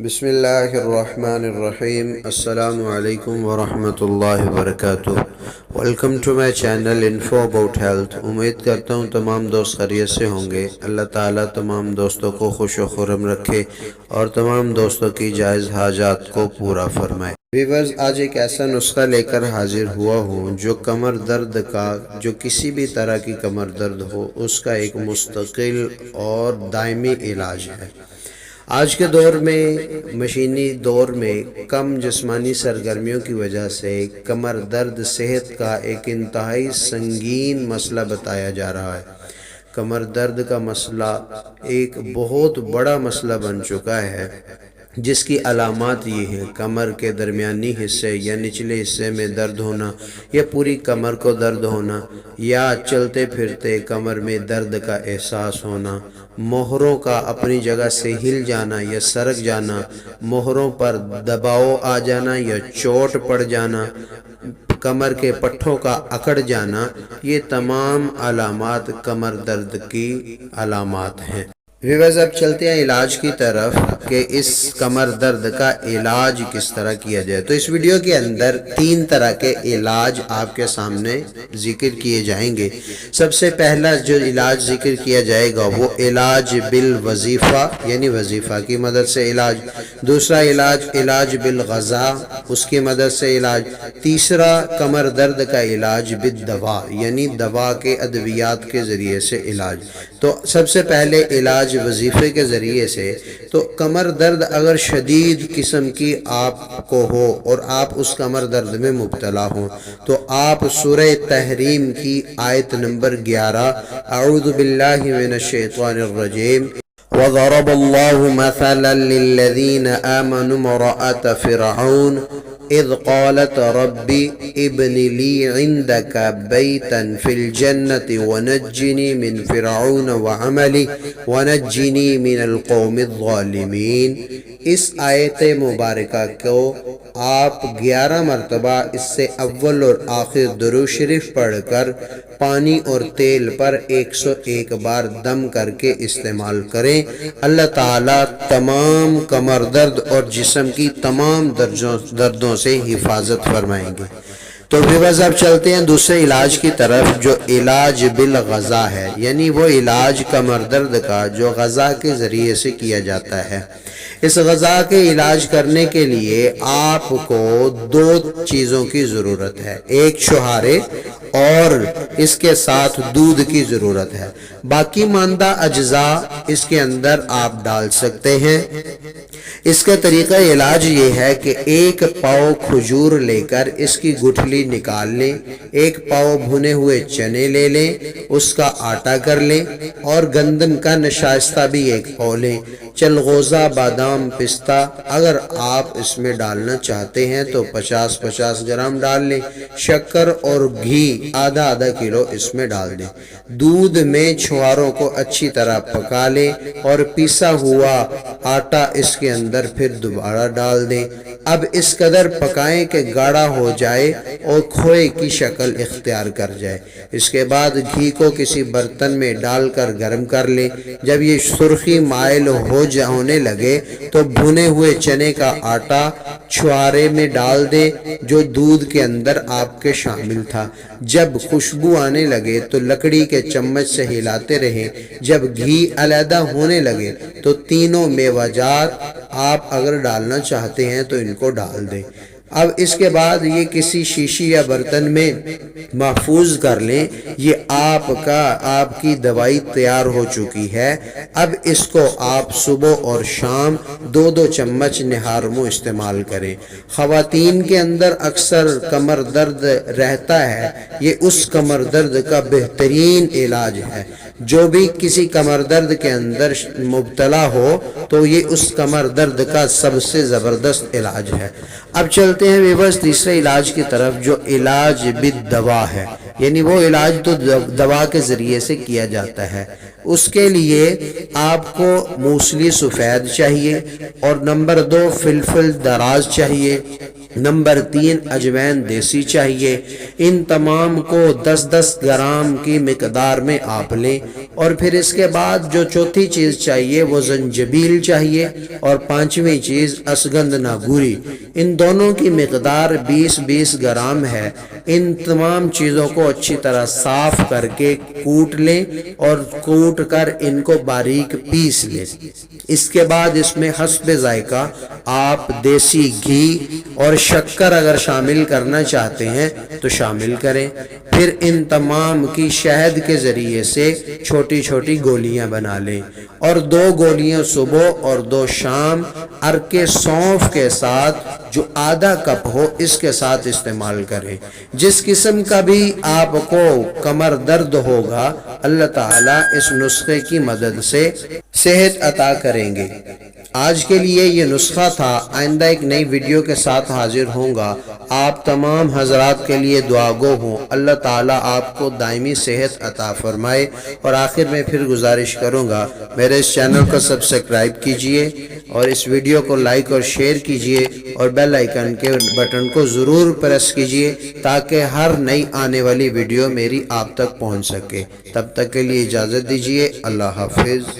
بسم اللہ الرحمن الرحیم۔ السلام علیکم ورحمۃ اللہ وبرکاتہ۔ Welcome to my channel info about health. امید کرتا ہوں تمام دوست خیریت سے ہوں گے۔ اللہ تعالیٰ تمام دوستوں کو خوش و خرم رکھے اور تمام دوستوں کی جائز حاجات کو پورا فرمائے۔ ویورز، آج ایک ایسا نسخہ لے کر حاضر ہوا ہوں جو کمر درد کا، جو کسی بھی طرح کی کمر درد ہو، اس کا ایک مستقل اور دائمی علاج ہے۔ آج کے دور میں، مشینی دور میں، کم جسمانی سرگرمیوں کی وجہ سے کمر درد صحت کا ایک انتہائی سنگین مسئلہ بتایا جا رہا ہے۔ کمر درد کا مسئلہ ایک بہت بڑا مسئلہ بن چکا ہے، جس کی علامات یہ ہیں: کمر کے درمیانی حصے یا نچلے حصے میں درد ہونا، یا پوری کمر کو درد ہونا، یا چلتے پھرتے کمر میں درد کا احساس ہونا، موہروں کا اپنی جگہ سے ہل جانا یا سرک جانا، موہروں پر دباؤ آ جانا یا چوٹ پڑ جانا، کمر کے پٹھوں کا اکڑ جانا، یہ تمام علامات کمر درد کی علامات ہیں۔ ویورز، اب چلتے ہیں علاج کی طرف کہ اس کمر درد کا علاج کس طرح کیا جائے۔ تو اس ویڈیو کے اندر 3 طرح کے علاج آپ کے سامنے ذکر کیے جائیں گے۔ سب سے پہلا جو علاج ذکر کیا جائے گا وہ علاج بالوظیفہ، یعنی وظیفہ کی مدد سے علاج۔ دوسرا علاج بالغذا، اس کی مدد سے علاج۔ تیسرا کمر درد کا علاج بالدوا، یعنی دوا کے ادویات کے ذریعے سے علاج۔ تو سب سے پہلے علاج وظیفے کے ذریعے سے، تو کمر درد اگر شدید قسم کی آپ کو ہو اور آپ اس کمر درد میں مبتلا ہوں، تو آپ سورہ تحریم کی آیت نمبر 11 اعوذ باللہ من الشیطان الرجیم وَضَرَبَ اللَّهُ مَثَلًا لِلَّذِينَ آمَنُوا امْرَأَتَ فِرْعَوْنَ اذ قالت رب ابن لي عندك بيتا في الجنة ونجني من فرعون وعمله ونجني من القوم الظالمين۔ اس آیت مبارکہ کو آپ 11 مرتبہ اس سے اول اور آخر درود شریف پڑھ کر پانی اور تیل پر 101 بار دم کر کے استعمال کریں۔ اللہ تعالیٰ تمام کمر درد اور جسم کی تمام دردوں سے حفاظت فرمائیں گے۔ تو ویورز، اب چلتے ہیں دوسرے علاج کی طرف، جو علاج بالغذا ہے، یعنی وہ علاج کمر درد کا جو غذا کے ذریعے سے کیا جاتا ہے۔ اس غذا کے علاج کرنے کے لیے آپ کو 2 چیزوں کی ضرورت ہے: ایک چھہارے اور اس کے ساتھ دودھ کی ضرورت ہے۔ باقی ماندہ اجزاء اس کے اندر آپ ڈال سکتے ہیں۔ اس کا طریقہ علاج یہ ہے کہ 1 پاؤ کھجور لے کر اس کی گٹھلی نکال لیں، 1 پاؤ بھنے ہوئے چنے لے لیں، اس کا آٹا کر لیں، اور گندم کا نشائستہ بھی 1 پاؤ لیں۔ چلغوزہ، بادام، پستہ اگر آپ اس میں ڈالنا چاہتے ہیں تو 50-50 گرام ڈال لیں۔ شکر اور گھی آدھا کلو اس میں ڈال دیں۔ دودھ میں چھواروں کو اچھی طرح پکا لیں اور پیسا ہوا آٹا اس کے اندر پھر دوبارہ ڈال دیں۔ اب اس قدر پکائیں کہ گاڑھا ہو جائے اور کھوئے کی شکل اختیار کر جائے۔ اس کے بعد گھی کو کسی برتن میں ڈال کر گرم کر لیں۔ جب یہ سرخی مائل ہونے لگے تو بھنے ہوئے چنے کا آٹا چھوارے میں ڈال دیں جو دودھ کے اندر آپ کے شامل تھا۔ جب خوشبو آنے لگے تو لکڑی کے چمچ سے ہلاتے رہیں۔ جب گھی علیحدہ ہونے لگے تو تینوں میوہ جات آپ اگر ڈالنا چاہتے ہیں تو ان کو ڈال دیں۔ اب اس کے بعد یہ کسی شیشی یا برتن میں محفوظ کر لیں۔ یہ آپ کی دوائی تیار ہو چکی ہے۔ اب اس کو آپ صبح اور شام 2 چمچ نہار منہ استعمال کریں۔ خواتین کے اندر اکثر کمر درد رہتا ہے، یہ اس کمر درد کا بہترین علاج ہے۔ جو بھی کسی کمر درد کے اندر مبتلا ہو تو یہ اس کمر درد کا سب سے زبردست علاج ہے۔ اب چلتے ہیں ویورز تیسرے علاج کی طرف، جو علاج بالدوا ہے، یعنی وہ علاج تو دوا کے ذریعے سے کیا جاتا ہے۔ اس کے لیے آپ کو موسلی سفید چاہیے، اور نمبر 2 فلفل دراز چاہیے، نمبر 3 اجوین دیسی چاہیے۔ ان تمام کو 10-10 گرام کی مقدار میں آپ لیں، اور پھر اس کے بعد جو چوتھی چیز چاہیے وہ زنجبیل چاہیے، اور پانچویں چیز اسگند ناگوری۔ ان دونوں کی مقدار 20-20 گرام ہے۔ ان تمام چیزوں کو اچھی طرح صاف کر کے کوٹ لیں، اور کوٹ کر ان کو باریک پیس لیں۔ اس کے بعد اس میں حسب ذائقہ آپ دیسی گھی اور شکر اگر شامل کرنا چاہتے ہیں تو شامل کریں۔ پھر ان تمام کی شہد کے ذریعے سے چھوٹی چھوٹی گولیاں بنا لیں، اور 2 گولیاں صبح اور 2 شام عرق سونف کے ساتھ جو آدھا کپ ہو اس کے ساتھ استعمال کریں۔ جس قسم کا بھی آپ کو کمر درد ہوگا اللہ تعالیٰ اس نسخے کی مدد سے صحت عطا کریں گے۔ آج کے لیے یہ نسخہ تھا، آئندہ ایک نئی ویڈیو کے ساتھ حاضر ہوں گا۔ آپ تمام حضرات کے لیے دعا گو ہوں، اللہ تعالیٰ آپ کو دائمی صحت عطا فرمائے۔ اور آخر میں پھر گزارش کروں گا میرے اس چینل کو سبسکرائب کیجئے، اور اس ویڈیو کو لائک اور شیئر کیجئے، اور بیل آئیکن کے بٹن کو ضرور پریس کیجئے تاکہ ہر نئی آنے والی ویڈیو میری آپ تک پہنچ سکے۔ تب تک کے لیے اجازت دیجئے، اللہ حافظ۔